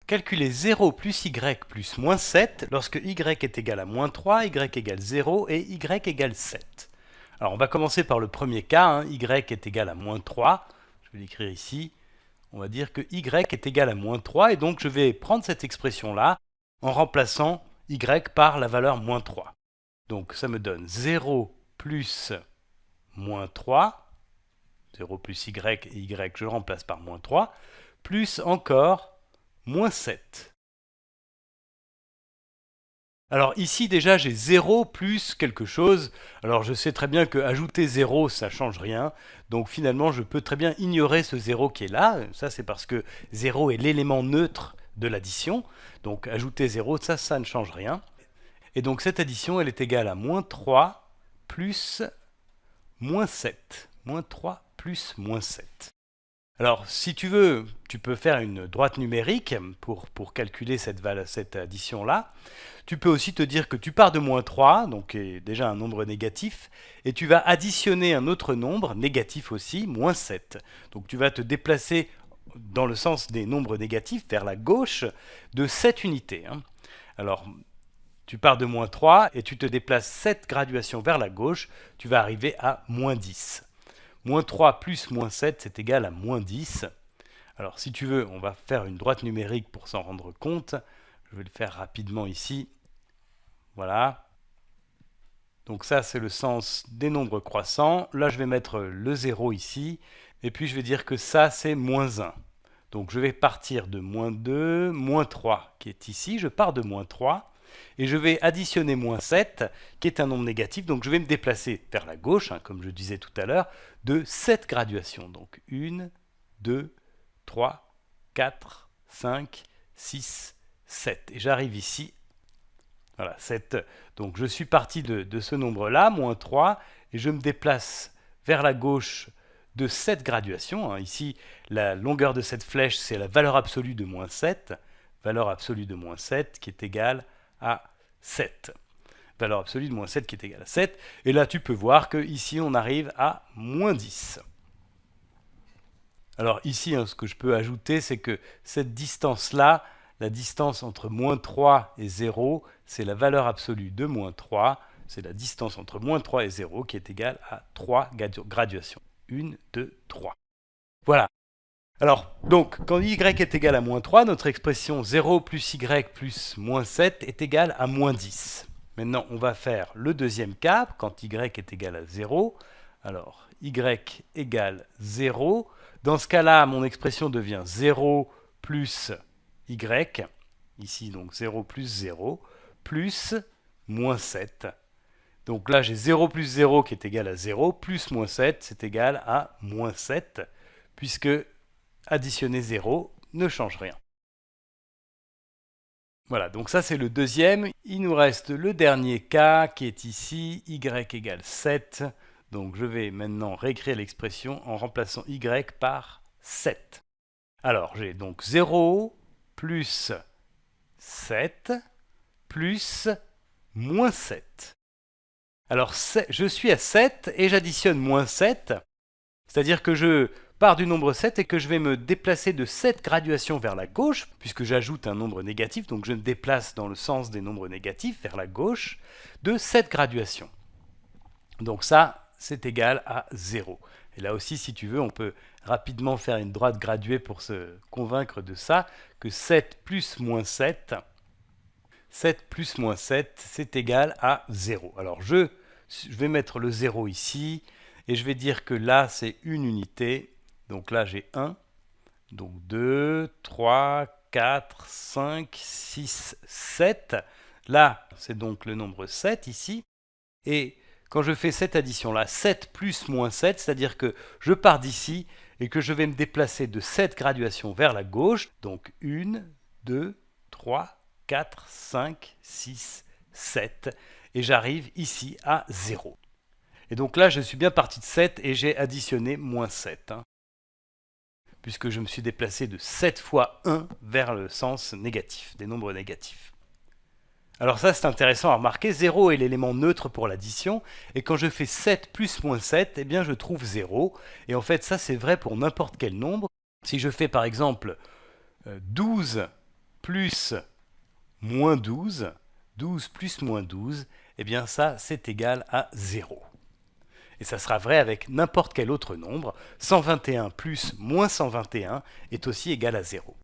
calculer 0 plus y plus moins 7 lorsque y est égal à moins 3, y égale 0 et y égale 7. Alors on va commencer par le premier cas, y est égal à moins 3. Je vais l'écrire ici. On va dire que y est égal à moins 3 et donc je vais prendre cette expression-là en remplaçant y par la valeur moins 3. Donc ça me donne 0 plus moins 3, 0 plus y et y je le remplace par moins 3, plus encore moins 7. Alors ici déjà j'ai 0 plus quelque chose, alors je sais très bien que ajouter 0 ça change rien, donc finalement je peux très bien ignorer ce 0 qui est là, ça c'est parce que 0 est l'élément neutre de l'addition, donc ajouter 0 ça ne change rien. Et donc cette addition elle est égale à moins 3 plus moins 7, moins 3 plus moins 7. Alors, si tu veux, tu peux faire une droite numérique pour calculer cette addition-là. Tu peux aussi te dire que tu pars de moins 3, donc déjà un nombre négatif, et tu vas additionner un autre nombre, négatif aussi, moins 7. Donc tu vas te déplacer dans le sens des nombres négatifs, vers la gauche, de 7 unités. Alors, tu pars de moins 3 et tu te déplaces 7 graduations vers la gauche, tu vas arriver à moins 10. Moins 3 plus moins 7, c'est égal à moins 10. Alors si tu veux, on va faire une droite numérique pour s'en rendre compte. Je vais le faire rapidement ici. Voilà. Donc ça, c'est le sens des nombres croissants. Là, je vais mettre le 0 ici. Et puis, je vais dire que ça, c'est moins 1. Donc je vais partir de moins 2, moins 3, qui est ici. Je pars de moins 3. Et je vais additionner moins 7, qui est un nombre négatif. Donc je vais me déplacer vers la gauche, comme je disais tout à l'heure, de 7 graduations. Donc 1, 2, 3, 4, 5, 6, 7. Et j'arrive ici. Voilà, 7. Donc je suis parti de ce nombre-là, moins 3, et je me déplace vers la gauche de 7 graduations. Ici, la longueur de cette flèche, c'est la valeur absolue de moins 7. Valeur absolue de moins 7 qui est égale à 7. Valeur absolue de moins 7 qui est égale à 7. Et là, tu peux voir qu'ici, on arrive à moins 10. Alors ici, ce que je peux ajouter, c'est que cette distance-là, la distance entre moins 3 et 0, c'est la valeur absolue de moins 3. C'est la distance entre moins 3 et 0 qui est égale à 3 graduations. 1, 2, 3. Voilà. Alors, donc, quand y est égal à moins 3, notre expression 0 plus y plus moins 7 est égale à moins 10. Maintenant, on va faire le deuxième cas, quand y est égal à 0. Alors, y égale 0. Dans ce cas-là, mon expression devient 0 plus y, ici donc 0 plus 0, plus moins 7. Donc là, j'ai 0 plus 0 qui est égal à 0, plus moins 7, c'est égal à moins 7, puisque additionner 0 ne change rien. Voilà, donc ça c'est le deuxième. Il nous reste le dernier cas qui est ici, y égale 7. Donc je vais maintenant réécrire l'expression en remplaçant y par 7. Alors j'ai donc 0 plus 7 plus moins 7. Alors je suis à 7 et j'additionne moins 7, c'est-à-dire que je pars du nombre 7 et que je vais me déplacer de 7 graduations vers la gauche, puisque j'ajoute un nombre négatif, donc je me déplace dans le sens des nombres négatifs vers la gauche, de 7 graduations. Donc ça, c'est égal à 0. Et là aussi, si tu veux, on peut rapidement faire une droite graduée pour se convaincre de ça, que 7 plus moins 7, 7 plus moins 7, c'est égal à 0. Alors je vais mettre le 0 ici, et je vais dire que là, c'est une unité. Donc là, j'ai 1, donc 2, 3, 4, 5, 6, 7. Là, c'est donc le nombre 7 ici. Et quand je fais cette addition-là, 7 plus moins 7, c'est-à-dire que je pars d'ici et que je vais me déplacer de 7 graduations vers la gauche. Donc 1, 2, 3, 4, 5, 6, 7. Et j'arrive ici à 0. Et donc là, je suis bien parti de 7 et j'ai additionné moins 7. Puisque je me suis déplacé de 7 fois 1 vers le sens négatif, des nombres négatifs. Alors ça, c'est intéressant à remarquer. 0 est l'élément neutre pour l'addition. Et quand je fais 7 plus moins 7, eh bien, je trouve 0. Et en fait, ça, c'est vrai pour n'importe quel nombre. Si je fais, par exemple, 12 plus moins 12, 12 plus moins 12, eh bien ça, c'est égal à 0. Et ça sera vrai avec n'importe quel autre nombre. 121 plus moins 121 est aussi égal à 0.